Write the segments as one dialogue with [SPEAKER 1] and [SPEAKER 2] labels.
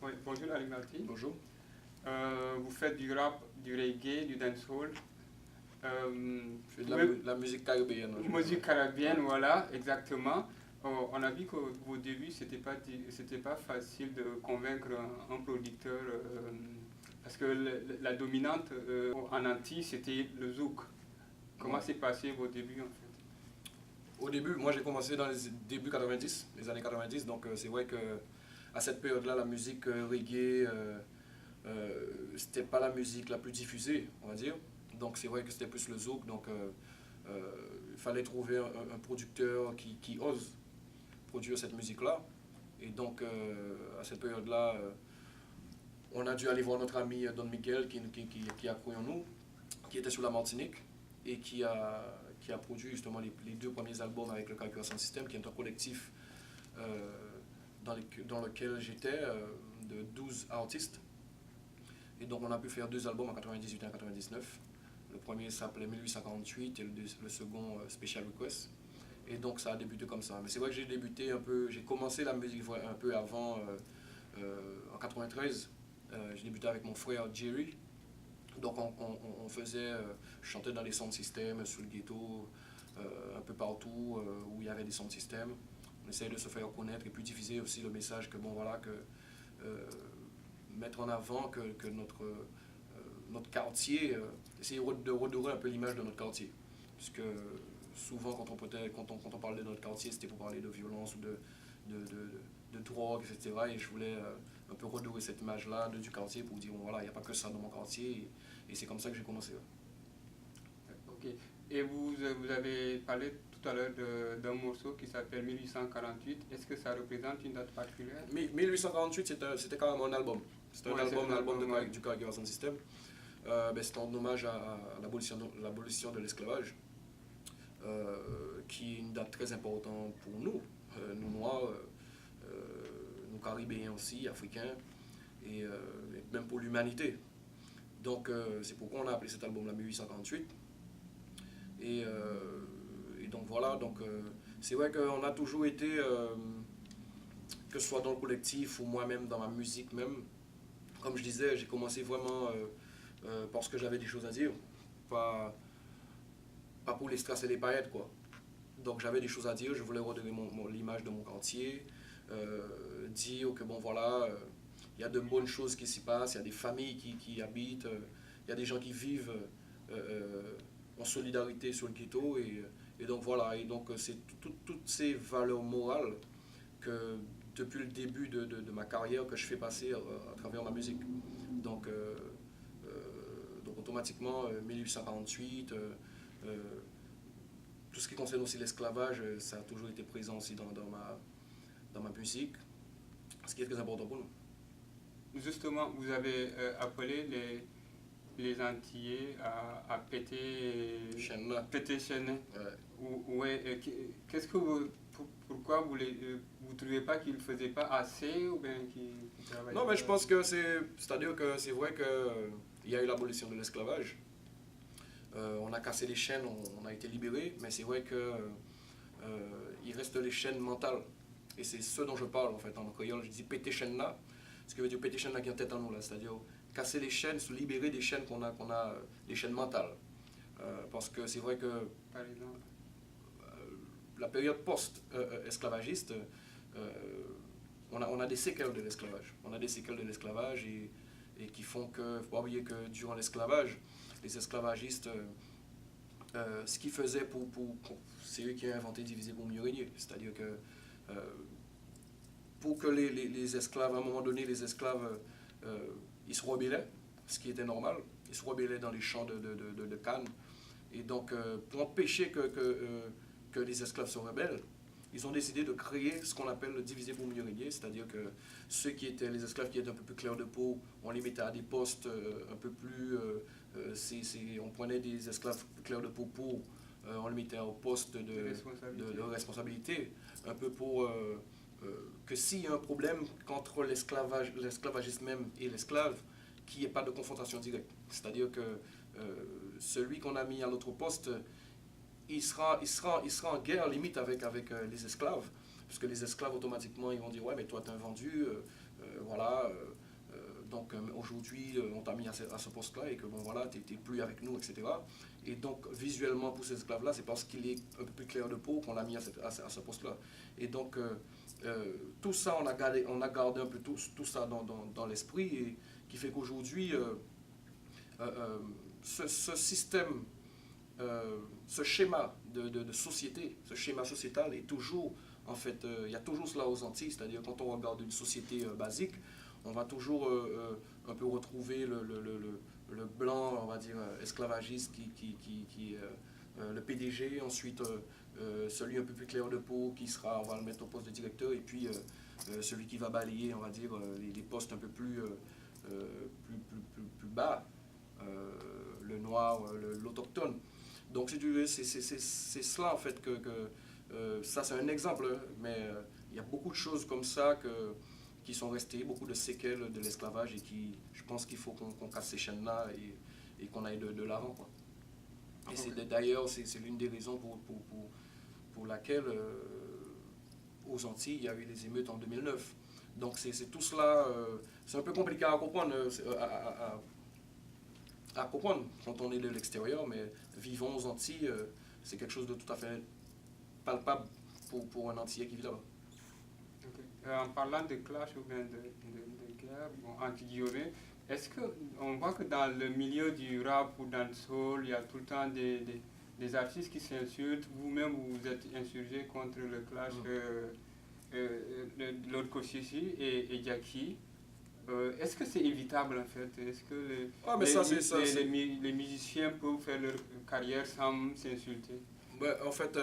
[SPEAKER 1] Oui, bonjour Alignati.
[SPEAKER 2] Bonjour.
[SPEAKER 1] Vous faites du rap, du reggae, du dancehall.
[SPEAKER 2] Je fais de la musique caribéenne.
[SPEAKER 1] Musique caribéenne, voilà, exactement. On a vu qu'au début, c'était pas facile de convaincre un producteur parce que la dominante en Antilles, c'était le zouk. Comment s'est passé vos débuts en fait?
[SPEAKER 2] Au début, moi j'ai commencé dans les débuts 90, les années 90, donc c'est vrai que à cette période-là, la musique reggae, c'était pas la musique la plus diffusée, on va dire. Donc c'est vrai que c'était plus le zouk, donc il fallait trouver un producteur qui ose produire cette musique-là. Et donc à cette période-là, on a dû aller voir notre ami Don Miguel qui a cru en nous, qui était sur la Martinique et qui a produit justement les deux premiers albums avec le Calculator Sound System, qui est un collectif dans lequel j'étais de 12 artistes. Et donc on a pu faire deux albums en 98 et en 99. Le premier s'appelait 1848 et le second Special Request. Et donc ça a débuté comme ça. Mais c'est vrai que j'ai débuté un peu, j'ai commencé la musique un peu avant, en 93. J'ai débuté avec mon frère Jerry. Donc on faisait, je chantais dans les sound systems, sur le ghetto, un peu partout où il y avait des sound systems. On essayait de se faire connaître et puis diffuser aussi le message que bon voilà, que mettre en avant que notre quartier, essayer de redorer un peu l'image de notre quartier. Puisque souvent quand on parlait de notre quartier, c'était pour parler de violence ou de drogue, etc. Et je voulais un peu redorer cette image-là du quartier pour dire bon, voilà, il n'y a pas que ça dans mon quartier. Et c'est comme ça que j'ai commencé.
[SPEAKER 1] Ok. Et vous avez parlé tout à l'heure d'un morceau qui s'appelle 1848. Est-ce que ça représente une date particulière?
[SPEAKER 2] 1848, c'était carrément un album. C'était un album
[SPEAKER 1] ouais.
[SPEAKER 2] du Calculator Sound System. C'était en hommage à l'abolition de l'esclavage, qui est une date très importante pour nous, nous Noirs, nous Caribéens aussi, Africains, et même pour l'humanité. Donc c'est pourquoi on a appelé cet album-là 1848. Et donc voilà, donc c'est vrai qu'on a toujours été, que ce soit dans le collectif ou moi-même dans ma musique même, comme je disais, j'ai commencé vraiment parce que j'avais des choses à dire, pas pour les strass et les paillettes quoi. Donc j'avais des choses à dire, je voulais redonner l'image de mon quartier, dire que bon voilà, il y a de bonnes choses qui s'y passent, il y a des familles qui habitent, il y a des gens qui vivent en solidarité sur le ghetto et donc voilà, et donc c'est toutes ces valeurs morales que depuis le début de ma carrière que je fais passer à travers ma musique. Donc, donc automatiquement 1848, tout ce qui concerne aussi l'esclavage, ça a toujours été présent aussi dans ma musique, ce qui est très important pour nous.
[SPEAKER 1] Justement, vous avez appelé les Antillais à péter
[SPEAKER 2] Chaîne.
[SPEAKER 1] péter chaîne.
[SPEAKER 2] Ouais.
[SPEAKER 1] Ouais, qu'est-ce que pourquoi vous vous trouvez pas qu'ils ne faisaient pas assez ou bien qu'ils travaillaient
[SPEAKER 2] Non, mais je
[SPEAKER 1] pas?
[SPEAKER 2] pense que c'est-à-dire que c'est vrai qu'il y a eu l'abolition de l'esclavage. On a cassé les chaînes, on a été libérés, mais c'est vrai que il reste les chaînes mentales. Et c'est ce dont je parle en fait en créole. Je dis péter chaîne là, ce qui veut dire péter chaîne là qui est en tête en nous là, c'est-à-dire casser les chaînes, se libérer des chaînes qu'on a, les chaînes mentales. Parce que c'est vrai que
[SPEAKER 1] Par exemple.
[SPEAKER 2] La période post-esclavagiste, on a des séquelles de l'esclavage. On a des séquelles de l'esclavage et qui font que, il ne faut pas oublier que durant l'esclavage, les esclavagistes, ce qu'ils faisaient c'est eux qui ont inventé diviser pour mieux régner. C'est-à-dire que pour que les esclaves, à un moment donné, les esclaves, ils se rebellaient, ce qui était normal. Ils se rebellaient dans les champs de canne. Et donc, pour empêcher que les esclaves se rebellent, ils ont décidé de créer ce qu'on appelle le diviser pour mieux régner, c'est-à-dire que les esclaves qui étaient un peu plus clairs de peau, on les mettait à des postes un peu plus... on prenait des esclaves plus clairs de peau on les mettait au poste de responsabilité, un peu pour que s'il y a un problème qu'entre l'esclavagiste même et l'esclave, qu'il n'y ait pas de confrontation directe. C'est-à-dire que celui qu'on a mis à l'autre poste, il sera en guerre limite avec les esclaves, parce que les esclaves automatiquement ils vont dire ouais mais toi t'es un vendu, voilà. Donc aujourd'hui, on t'a mis à ce poste-là et que bon voilà, tu n'es plus avec nous, etc. Et donc visuellement pour ces esclaves-là, c'est parce qu'il est un peu plus clair de peau qu'on l'a mis à ce poste-là. Et donc tout ça, on a gardé un peu tout ça dans l'esprit et qui fait qu'aujourd'hui, ce système, ce schéma de société, ce schéma sociétal est toujours, en fait, il y a toujours cela aux Antilles, c'est-à-dire quand on regarde une société basique, on va toujours un peu retrouver le blanc, on va dire, esclavagiste qui le PDG, ensuite celui un peu plus clair de peau qui sera, on va le mettre au poste de directeur, et puis celui qui va balayer, on va dire, les postes un peu plus, plus bas, le noir, l'autochtone. Donc c'est cela en fait ça c'est un exemple, hein, mais il y a beaucoup de choses comme ça qui sont restées, beaucoup de séquelles de l'esclavage et qui, je pense qu'il faut qu'on casse ces chaînes-là et qu'on aille de l'avant, quoi. Et c'est d'ailleurs, c'est l'une des raisons pour laquelle aux Antilles, il y a eu des émeutes en 2009. Donc c'est tout cela, c'est un peu compliqué à comprendre, à comprendre quand on est de l'extérieur, mais vivons aux Antilles, c'est quelque chose de tout à fait palpable pour un Antillais qui vit là-bas.
[SPEAKER 1] Okay. En parlant de clash ou bien de guerre, bon, entre guillemets, est-ce qu'on voit que dans le milieu du rap ou dans le soul, il y a tout le temps des artistes qui s'insultent, vous-même vous êtes insurgé contre le clash de Lord Koshishi et Jackie. Est-ce que c'est évitable en fait? Est-ce que les musiciens peuvent faire leur carrière sans s'insulter?
[SPEAKER 2] Ouais, en fait,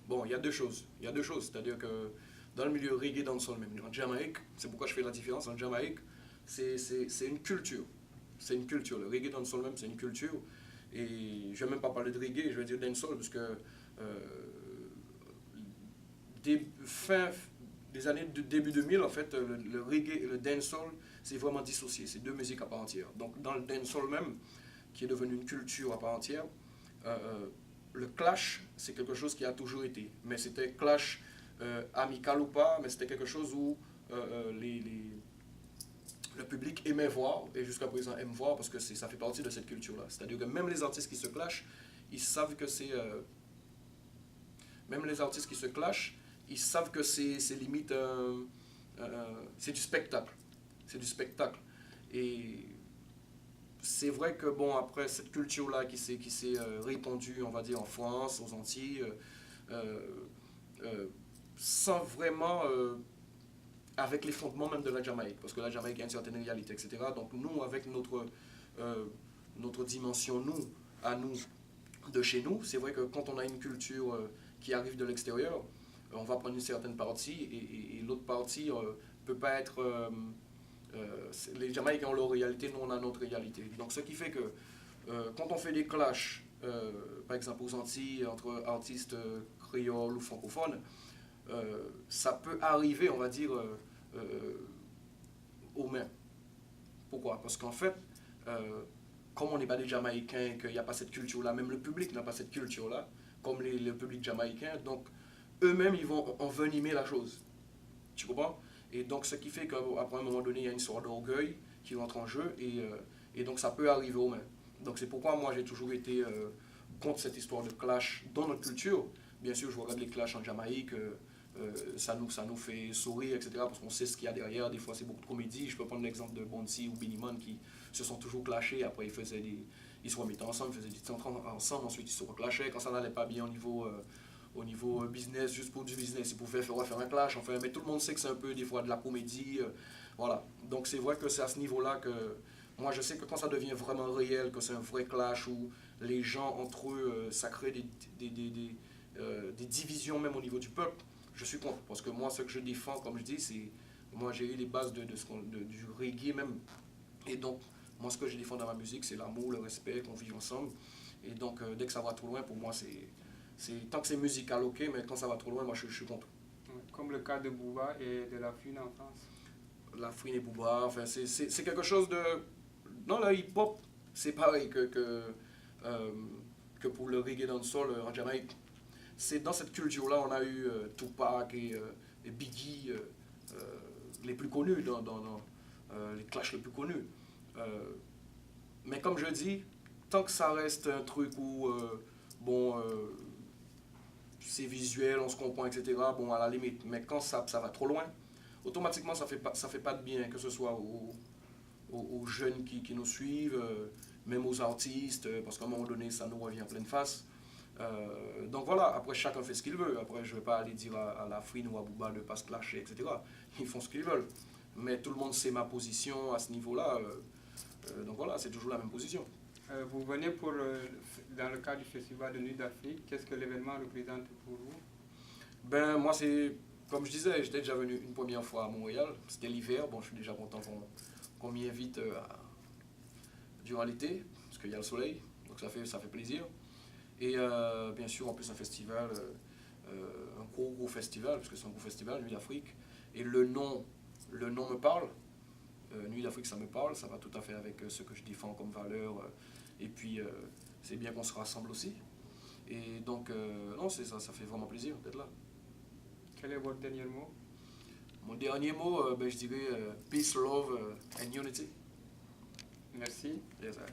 [SPEAKER 2] bon, il y a deux choses. Il y a deux choses, c'est-à-dire que dans le milieu reggae, dancehall même, en Jamaïque, c'est pourquoi je fais la différence, en Jamaïque, c'est une culture. C'est une culture. Le reggae dancehall même, c'est une culture. Et je ne vais même pas parler de reggae, je vais dire dancehall, parce que fin des années début 2000, en fait, le reggae et le dancehall, c'est vraiment dissocié. C'est deux musiques à part entière. Donc dans le dancehall même, qui est devenu une culture à part entière, le clash, c'est quelque chose qui a toujours été. Mais c'était clash amical ou pas, mais c'était quelque chose où le public aimait voir, et jusqu'à présent aime voir, parce que ça fait partie de cette culture-là. C'est-à-dire que même les artistes qui se clashent, ils savent que c'est... même les artistes qui se clashent, ils savent que c'est limite... c'est du spectacle. C'est du spectacle. Et c'est vrai que, bon, après, cette culture-là qui s'est répandue, on va dire, en France, aux Antilles, sans vraiment... avec les fondements même de la Jamaïque, parce que la Jamaïque a une certaine réalité, etc. Donc nous, avec notre dimension, nous, à nous, de chez nous, c'est vrai que quand on a une culture qui arrive de l'extérieur, on va prendre une certaine partie et l'autre partie peut pas être... les Jamaïcains ont leur réalité, nous on a notre réalité. Donc ce qui fait que quand on fait des clashs, par exemple aux Antilles, entre artistes créoles ou francophones, ça peut arriver, on va dire, aux mains. Pourquoi? Parce qu'en fait, comme on n'est pas des Jamaïcains, qu'il n'y a pas cette culture-là, même le public n'a pas cette culture-là, comme le public jamaïcain, donc eux-mêmes, ils vont envenimer la chose. Tu comprends? Et donc, ce qui fait qu'après un moment donné, il y a une sorte d'orgueil qui rentre en jeu, et donc ça peut arriver aux mains. Donc c'est pourquoi moi, j'ai toujours été contre cette histoire de clash dans notre culture. Bien sûr, je regarde les clashs en Jamaïque, ça nous fait sourire, etc. Parce qu'on sait ce qu'il y a derrière. Des fois, c'est beaucoup de comédie. Je peux prendre l'exemple de Bonzi ou Billy Man qui se sont toujours clashés. Après, ils se remettaient ensemble, ils faisaient des titres ensemble. Ensuite, ils se reclashaient. Quand ça n'allait pas bien au niveau business, juste pour du business, ils pouvaient refaire un clash. Enfin, mais tout le monde sait que c'est un peu des fois de la comédie. Voilà. Donc, c'est vrai que c'est à ce niveau-là que moi, je sais que quand ça devient vraiment réel, que c'est un vrai clash où les gens entre eux, ça crée des divisions même au niveau du peuple. Je suis contre, parce que moi, ce que je défends, comme je dis, c'est... Moi, j'ai eu les bases du reggae même. Et donc, moi, ce que je défends dans ma musique, c'est l'amour, le respect, qu'on vive ensemble. Et donc, dès que ça va trop loin, pour moi, tant que c'est musical, ok, mais quand ça va trop loin, moi, je suis contre.
[SPEAKER 1] Comme le cas de Booba et de La Fouine en France.
[SPEAKER 2] La Fouine et Booba, enfin, c'est quelque chose de... Dans le hip-hop, c'est pareil que pour le reggae dancehall en Jamaïque. C'est dans cette culture-là, on a eu Tupac et Biggie, les plus connus, les clashs les plus connus. Mais comme je dis, tant que ça reste un truc où, c'est visuel, on se comprend, etc., bon, à la limite. Mais quand ça va trop loin, automatiquement, ça fait pas de bien, que ce soit aux jeunes qui nous suivent, même aux artistes, parce qu'à un moment donné, ça nous revient en pleine face. Donc voilà, après chacun fait ce qu'il veut. Après, je ne vais pas aller dire à la Frine ou à Booba de ne pas se clasher, etc. Ils font ce qu'ils veulent. Mais tout le monde sait ma position à ce niveau-là. Donc voilà, c'est toujours la même position.
[SPEAKER 1] Vous venez dans le cadre du Festival de Nuit d'Afrique. Qu'est-ce que l'événement représente pour vous?
[SPEAKER 2] Ben, moi, c'est, comme je disais, j'étais déjà venu une première fois à Montréal. C'était l'hiver. Bon, je suis déjà content qu'on m'y invite durant l'été, parce qu'il y a le soleil. Donc ça fait plaisir. Et bien sûr, en plus, un festival, un gros festival, parce que c'est un gros festival, Nuit d'Afrique. Et le nom me parle. Nuit d'Afrique, ça me parle, ça va tout à fait avec ce que je défends comme valeur. Et puis, c'est bien qu'on se rassemble aussi. Et donc, non, c'est ça, ça fait vraiment plaisir d'être là.
[SPEAKER 1] Quel est votre dernier mot?
[SPEAKER 2] Mon dernier mot, je dirais peace, love and unity.
[SPEAKER 1] Merci.
[SPEAKER 2] Yes, sir.